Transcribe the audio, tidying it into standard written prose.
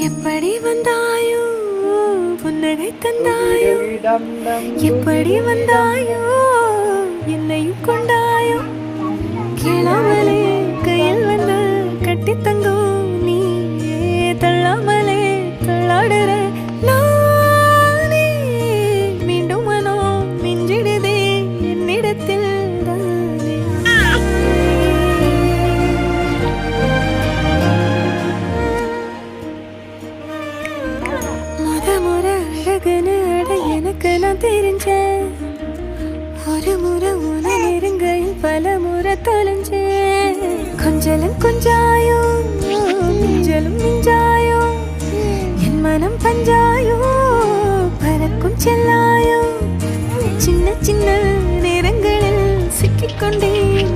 எப்படி வந்தாயோ புன்னகை தந்தாயோ எப்படி வந்தாயோ என்னையும் கொண்டாயோ கேளாமலே கையில் வந்து கட்டி தங்கும் நீ தள்ளாமலே தள்ளாடுற நானே மீண்டும் மனோ மிஞ்சிடுதே என்னிடத்தில் தானே முறை அழகுன்னு அட எனக்கு நான் தெரிஞ்சேன் ஒரு முறை உன நெருங்கையில் பல முறை தொலைஞ்சேன் கொஞ்சலும் கொஞ்சாயோ மிஞ்சலும் மிஞ்சாயோ என் மனம் பஞ்சாயோ பறக்கும் செல்லாயோ சின்ன சின்ன நேரங்களில் சிக்கிக்கொண்டேன்